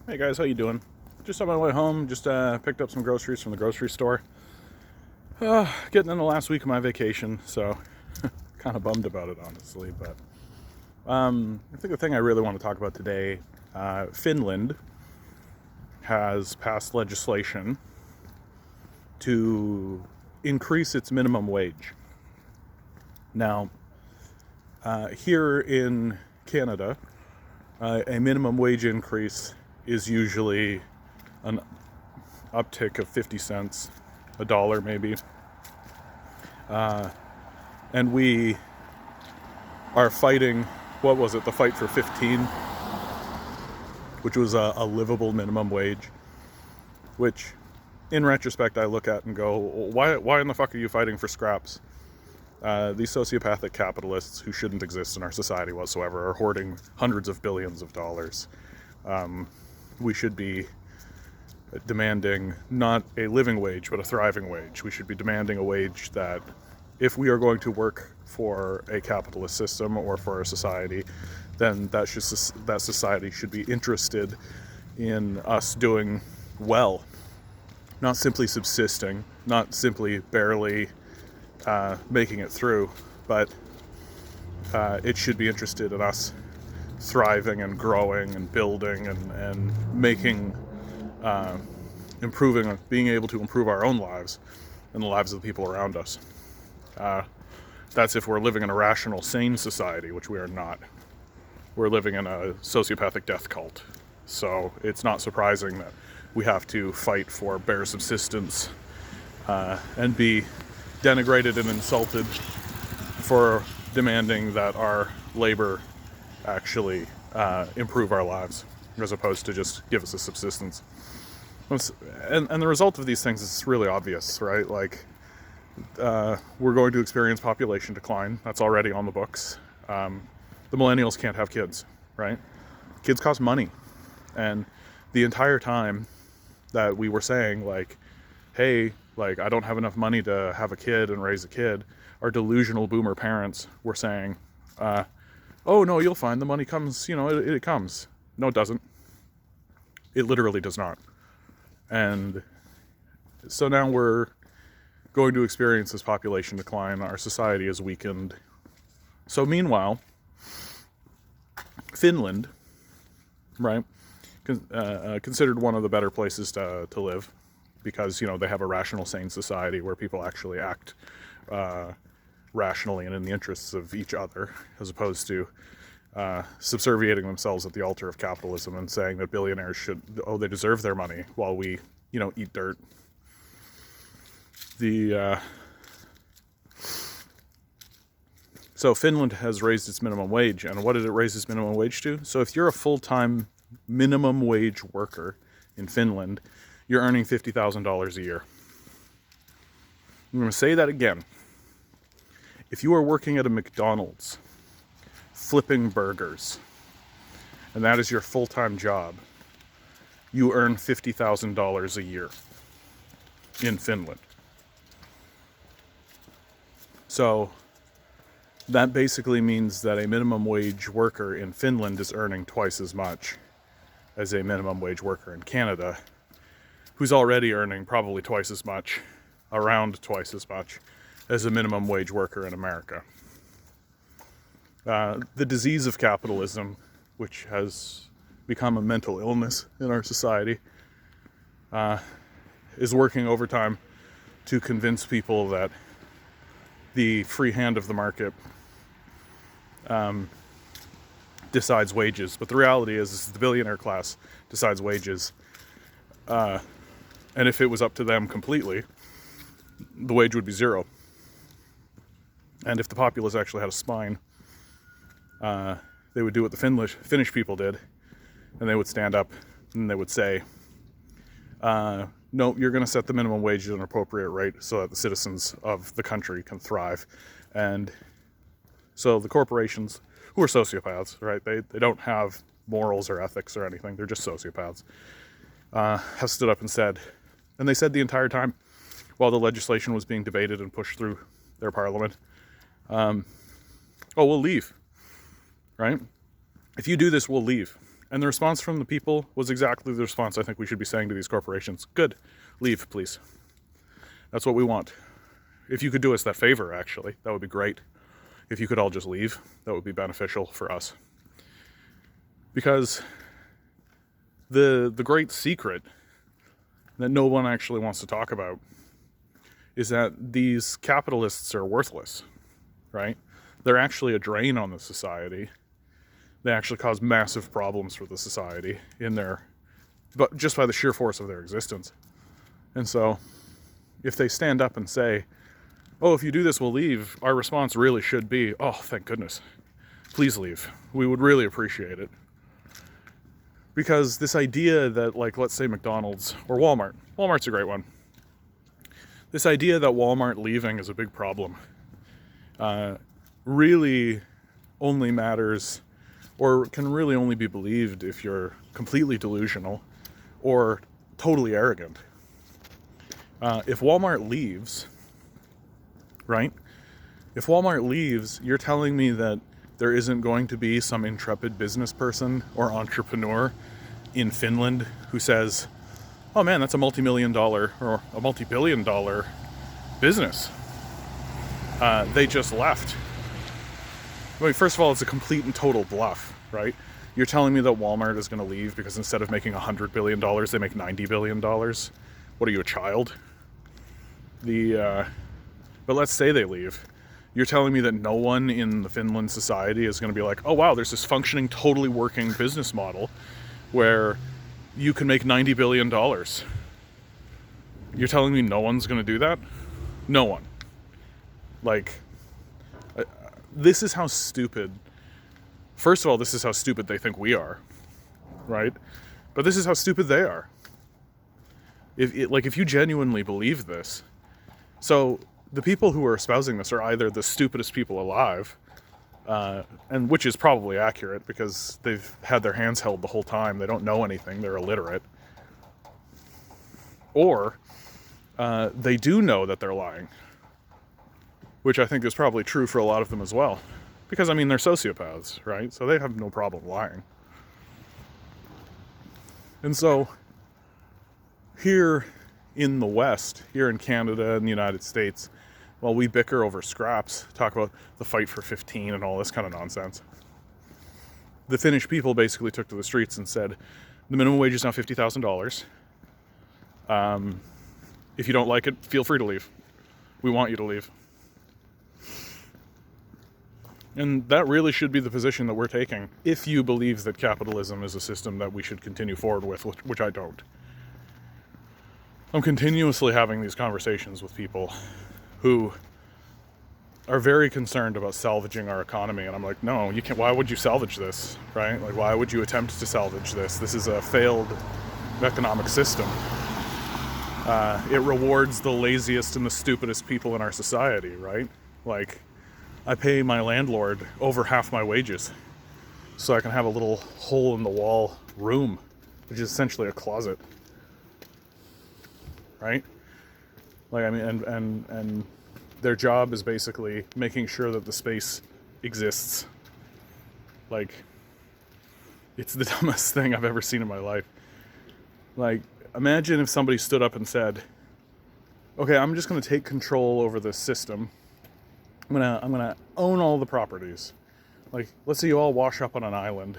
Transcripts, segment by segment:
Hey guys, how you doing? Just on my way home, just picked up some groceries from the grocery store. Getting in the last week of my vacation, so kind of bummed about it, honestly. But I think the thing I really want to talk about today, Finland has passed legislation to increase its minimum wage. Now, here in Canada, a minimum wage increase is usually an uptick of 50 cents, a dollar maybe. And we are fighting, what was it, the fight for 15, which was a livable minimum wage, which in retrospect I look at and go, why in the fuck are you fighting for scraps? These sociopathic capitalists who shouldn't exist in our society whatsoever are hoarding hundreds of billions of dollars. We should be demanding not a living wage, but a thriving wage. We should be demanding a wage that, if we are going to work for a capitalist system or for a society, then that society should be interested in us doing well, not simply subsisting, not simply barely making it through, but it should be interested in us thriving and growing and building and making, improving, being able to improve our own lives and the lives of the people around us. That's if we're living in a rational, sane society, which we are not. We're living in a sociopathic death cult. So it's not surprising that we have to fight for bare subsistence and be denigrated and insulted for demanding that our labor actually improve our lives, as opposed to just give us a subsistence. And the result of these things is really obvious, right? Like, we're going to experience population decline. That's already on the books. The millennials can't have kids, right? Kids cost money. And the entire time that we were saying, like, hey, like, I don't have enough money to have a kid and raise a kid, our delusional boomer parents were saying, oh, no, you'll find the money comes, it comes. No, it doesn't. It literally does not. And so now we're going to experience this population decline. Our society is weakened. So meanwhile, Finland, right, considered one of the better places to live, because, they have a rational, sane society where people actually act rationally and in the interests of each other, as opposed to subserviating themselves at the altar of capitalism and saying that billionaires they deserve their money while we, eat dirt. So Finland has raised its minimum wage, and what did it raise its minimum wage to? So if you're a full-time minimum wage worker in Finland, you're earning $50,000 a year. I'm going to say that again. If you are working at a McDonald's, flipping burgers, and that is your full-time job, you earn $50,000 a year in Finland. So that basically means that a minimum wage worker in Finland is earning twice as much as a minimum wage worker in Canada, who's already earning probably twice as much, around twice as much, as a minimum wage worker in America. The disease of capitalism, which has become a mental illness in our society, is working overtime to convince people that the free hand of the market decides wages. But the reality is the billionaire class decides wages. And if it was up to them completely, the wage would be zero. And if the populace actually had a spine, they would do what the Finnish people did, and they would stand up and they would say, no, you're going to set the minimum wage at an appropriate rate so that the citizens of the country can thrive. And so the corporations, who are sociopaths, right, they don't have morals or ethics or anything, they're just sociopaths, have stood up and said, and they said the entire time while the legislation was being debated and pushed through their parliament, we'll leave, right? If you do this, we'll leave. And the response from the people was exactly the response I think we should be saying to these corporations. Good. Leave, please. That's what we want. If you could do us that favor, actually, that would be great. If you could all just leave, that would be beneficial for us. Because the great secret that no one actually wants to talk about is that these capitalists are worthless, right? They're actually a drain on the society. They actually cause massive problems for the society but just by the sheer force of their existence. And so, if they stand up and say, oh, if you do this, we'll leave, our response really should be, oh, thank goodness. Please leave. We would really appreciate it. Because this idea that, like, let's say McDonald's or Walmart's a great one. This idea that Walmart leaving is a big problem really only matters, or can really only be believed if you're completely delusional or totally arrogant. If Walmart leaves, right? If Walmart leaves, you're telling me that there isn't going to be some intrepid business person or entrepreneur in Finland who says, oh man, that's a multi-million-dollar or a multi-billion-dollar business. They just left. I mean, first of all, it's a complete and total bluff, right? You're telling me that Walmart is going to leave because instead of making $100 billion, they make $90 billion? What are you, a child? But let's say they leave. You're telling me that no one in the Finland society is going to be like, oh wow, there's this functioning, totally working business model where you can make $90 billion. You're telling me no one's going to do that? No one. Like, this is how stupid, first of all, this is how stupid they think we are, right? But this is how stupid they are. If you genuinely believe this, so the people who are espousing this are either the stupidest people alive, and which is probably accurate because they've had their hands held the whole time. They don't know anything. They're illiterate. Or they do know that they're lying, which I think is probably true for a lot of them as well. Because, I mean, they're sociopaths, right? So they have no problem lying. And so here in the West, here in Canada and the United States, while we bicker over scraps, talk about the fight for 15 and all this kind of nonsense, the Finnish people basically took to the streets and said, the minimum wage is now $50,000. If you don't like it, feel free to leave. We want you to leave. And that really should be the position that we're taking, if you believe that capitalism is a system that we should continue forward with, which I don't. I'm continuously having these conversations with people who are very concerned about salvaging our economy, and I'm like, no, you can't. Why would you salvage this, right? Like, why would you attempt to salvage this? This is a failed economic system. It rewards the laziest and the stupidest people in our society, right? Like, I pay my landlord over half my wages so I can have a little hole-in-the-wall room, which is essentially a closet, right? Like, I mean, and their job is basically making sure that the space exists. Like, it's the dumbest thing I've ever seen in my life. Like, imagine if somebody stood up and said, okay, I'm just going to take control over this system. I'm gonna own all the properties. Like, let's say you all wash up on an island,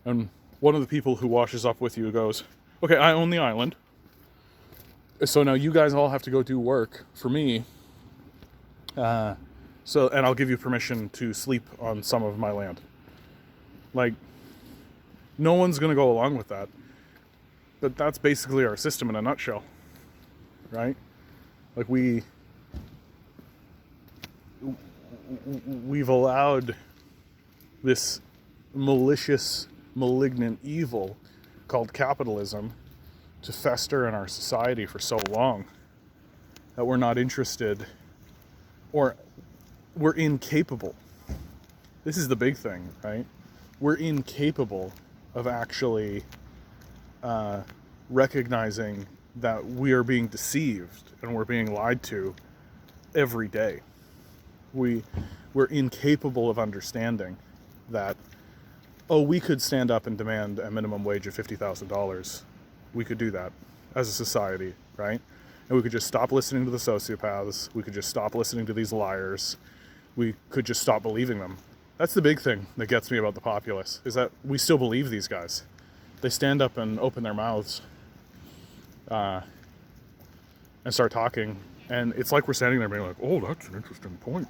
and one of the people who washes up with you goes, okay, I own the island, so now you guys all have to go do work for me, and I'll give you permission to sleep on some of my land. Like, no one's gonna go along with that. But that's basically our system in a nutshell, right? Like, we've allowed this malicious, malignant evil called capitalism to fester in our society for so long that we're not interested, or we're incapable. This is the big thing, right? We're incapable of actually recognizing that we are being deceived and we're being lied to every day. We're incapable of understanding that oh, we could stand up and demand a minimum wage of $50,000. We could do that as a society, right? And we could just stop listening to the sociopaths. We could just stop listening to these liars. We could just stop believing them. That's the big thing that gets me about the populace, is that we still believe these guys. They stand up and open their mouths and start talking. And it's like we're standing there being like, oh, that's an interesting point.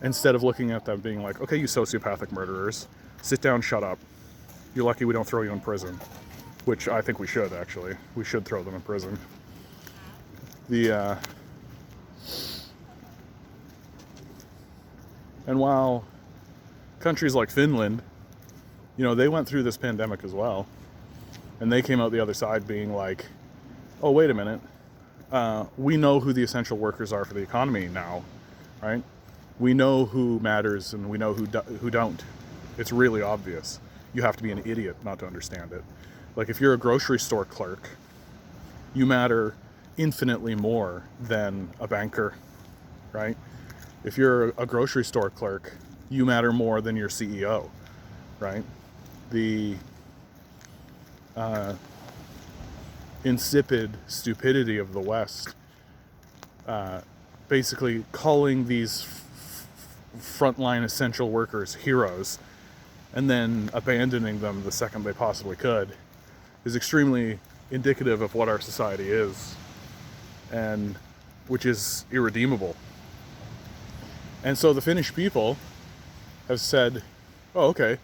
Instead of looking at them being like, okay, you sociopathic murderers, sit down, shut up. You're lucky we don't throw you in prison. Which I think we should, actually. We should throw them in prison. And while countries like Finland, you know, they went through this pandemic as well. And they came out the other side being like, oh, wait a minute. We know who the essential workers are for the economy now, right? We know who matters and we know who don't. It's really obvious. You have to be an idiot not to understand it. Like, if you're a grocery store clerk, you matter infinitely more than a banker, right? If you're a grocery store clerk, you matter more than your CEO, right? The insipid stupidity of the West, basically calling these frontline essential workers heroes and then abandoning them the second they possibly could, is extremely indicative of what our society is, and which is irredeemable. And so the Finnish people have said, oh, okay,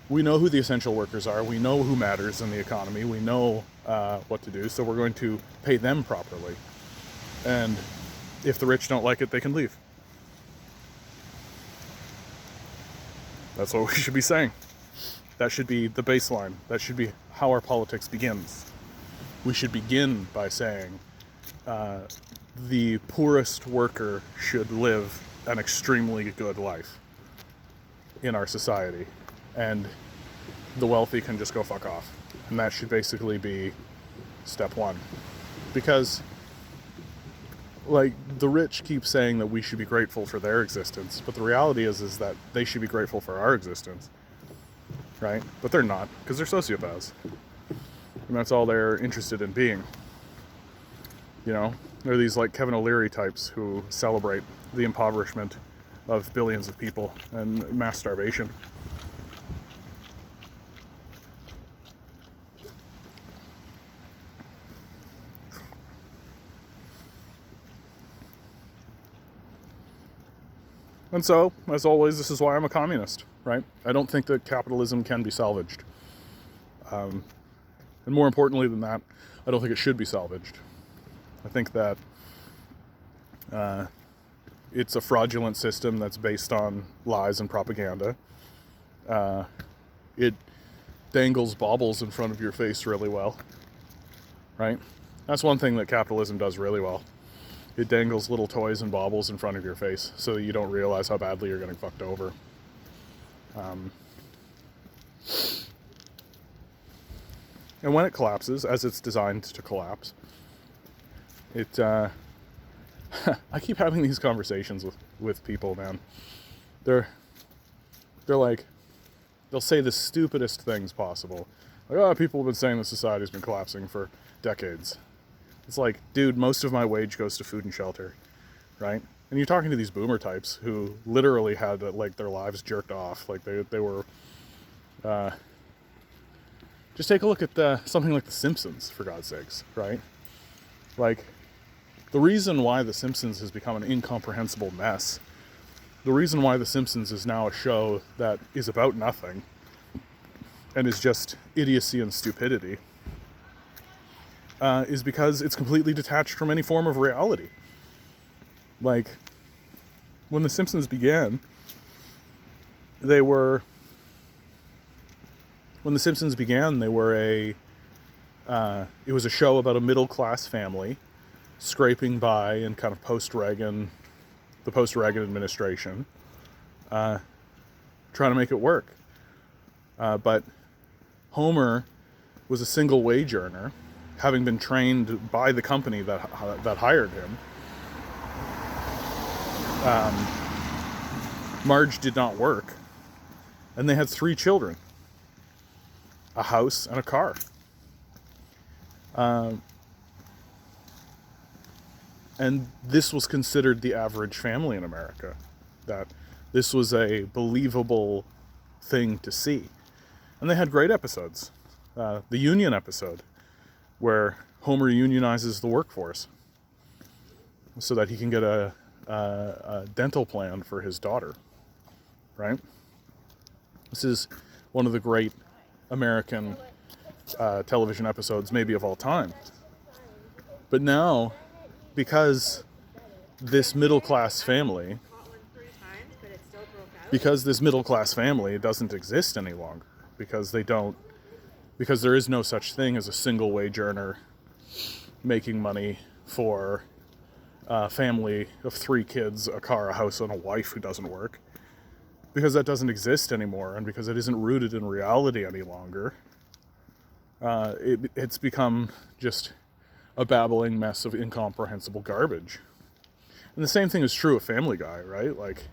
we know who the essential workers are, we know who matters in the economy, we know what to do, so we're going to pay them properly. And if the rich don't like it, they can leave. That's what we should be saying. That should be the baseline. That should be how our politics begins. We should begin by saying the poorest worker should live an extremely good life in our society, and the wealthy can just go fuck off. And that should basically be step one. Because, like, the rich keep saying that we should be grateful for their existence, but the reality is that they should be grateful for our existence, right? But they're not, because they're sociopaths. And that's all they're interested in being. You know, they're these, like, Kevin O'Leary types who celebrate the impoverishment of billions of people and mass starvation. And so, as always, this is why I'm a communist, right? I don't think that capitalism can be salvaged. And more importantly than that, I don't think it should be salvaged. I think that it's a fraudulent system that's based on lies and propaganda. It dangles baubles in front of your face really well, right? That's one thing that capitalism does really well. It dangles little toys and baubles in front of your face so that you don't realize how badly you're getting fucked over. And when it collapses, as it's designed to collapse, it I keep having these conversations with people, man. They're like, they'll say the stupidest things possible. Like, oh, people have been saying the society's been collapsing for decades. It's like, dude, most of my wage goes to food and shelter, right? And you're talking to these boomer types who literally had, like, their lives jerked off. Like, they were... just take a look at something like The Simpsons, for God's sakes, right? Like, the reason why The Simpsons has become an incomprehensible mess, the reason why The Simpsons is now a show that is about nothing and is just idiocy and stupidity, is because it's completely detached from any form of reality. Like, when The Simpsons began, they were it was a show about a middle-class family scraping by in kind of the post-Reagan administration, trying to make it work. But Homer was a single wage earner, having been trained by the company that hired him. Marge did not work, and they had 3 children. a house and a car. And this was considered the average family in America. That this was a believable thing to see. And they had great episodes. The union episode, where Homer unionizes the workforce so that he can get a dental plan for his daughter, right? This is one of the great American television episodes, maybe of all time. But now, because this middle-class family doesn't exist any longer, because there is no such thing as a single wage earner making money for a family of 3 kids, a car, a house, and a wife who doesn't work. Because that doesn't exist anymore, and because it isn't rooted in reality any longer, it's become just a babbling mess of incomprehensible garbage. And the same thing is true of Family Guy, right? Like,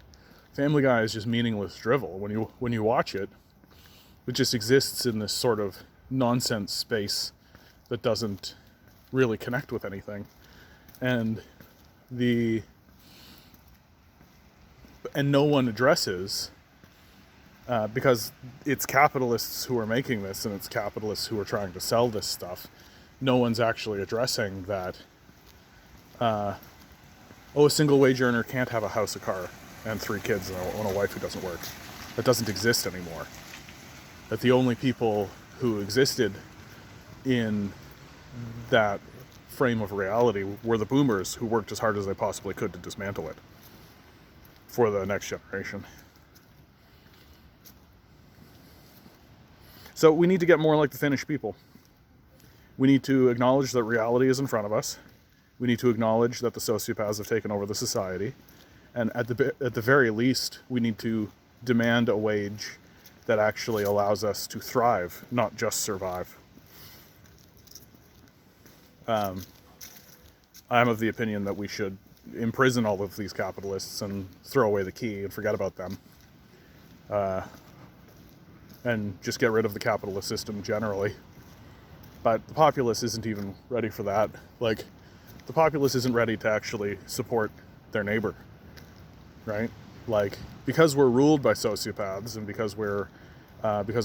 Family Guy is just meaningless drivel. When you watch it, it just exists in this sort of nonsense space that doesn't really connect with anything. And no one addresses, because it's capitalists who are making this, and it's capitalists who are trying to sell this stuff. No one's actually addressing that, a single wage earner can't have a house, a car, and 3 kids and a wife who doesn't work. That doesn't exist anymore. That the only people who existed in that frame of reality were the boomers, who worked as hard as they possibly could to dismantle it for the next generation. So we need to get more like the Finnish people. We need to acknowledge that reality is in front of us. We need to acknowledge that the sociopaths have taken over the society. And at the very least, we need to demand a wage that actually allows us to thrive, not just survive. I'm of the opinion that we should imprison all of these capitalists and throw away the key and forget about them. And just get rid of the capitalist system generally. But the populace isn't even ready for that. Like, the populace isn't ready to actually support their neighbor, right? Like, because we're ruled by sociopaths, and because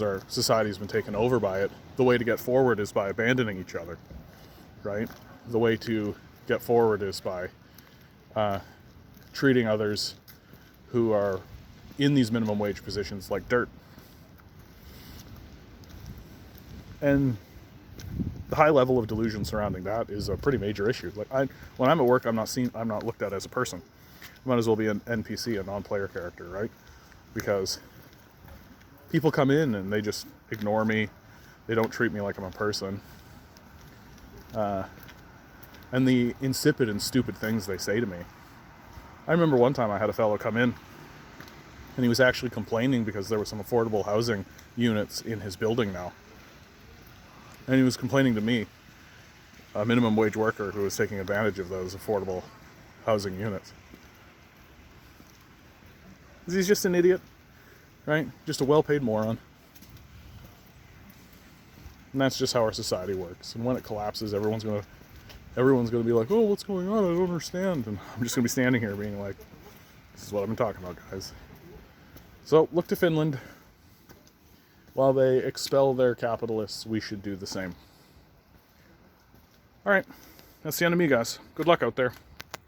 our society's been taken over by it, the way to get forward is by abandoning each other, right? The way to get forward is by treating others who are in these minimum wage positions like dirt. And the high level of delusion surrounding that is a pretty major issue. Like, when I'm at work, I'm not looked at as a person. I might as well be an NPC, a non-player character, right? Because people come in and they just ignore me. They don't treat me like I'm a person. And the insipid and stupid things they say to me. I remember one time I had a fellow come in, and he was actually complaining because there were some affordable housing units in his building now. And he was complaining to me, a minimum wage worker who was taking advantage of those affordable housing units. He's just an idiot, right? Just a well-paid moron. And that's just how our society works. And when it collapses, everyone's gonna be like, "Oh, what's going on? I don't understand." And I'm just gonna be standing here being like, "This is what I've been talking about, guys." So look to Finland. While they expel their capitalists, we should do the same. All right, that's the end of me, guys. Good luck out there.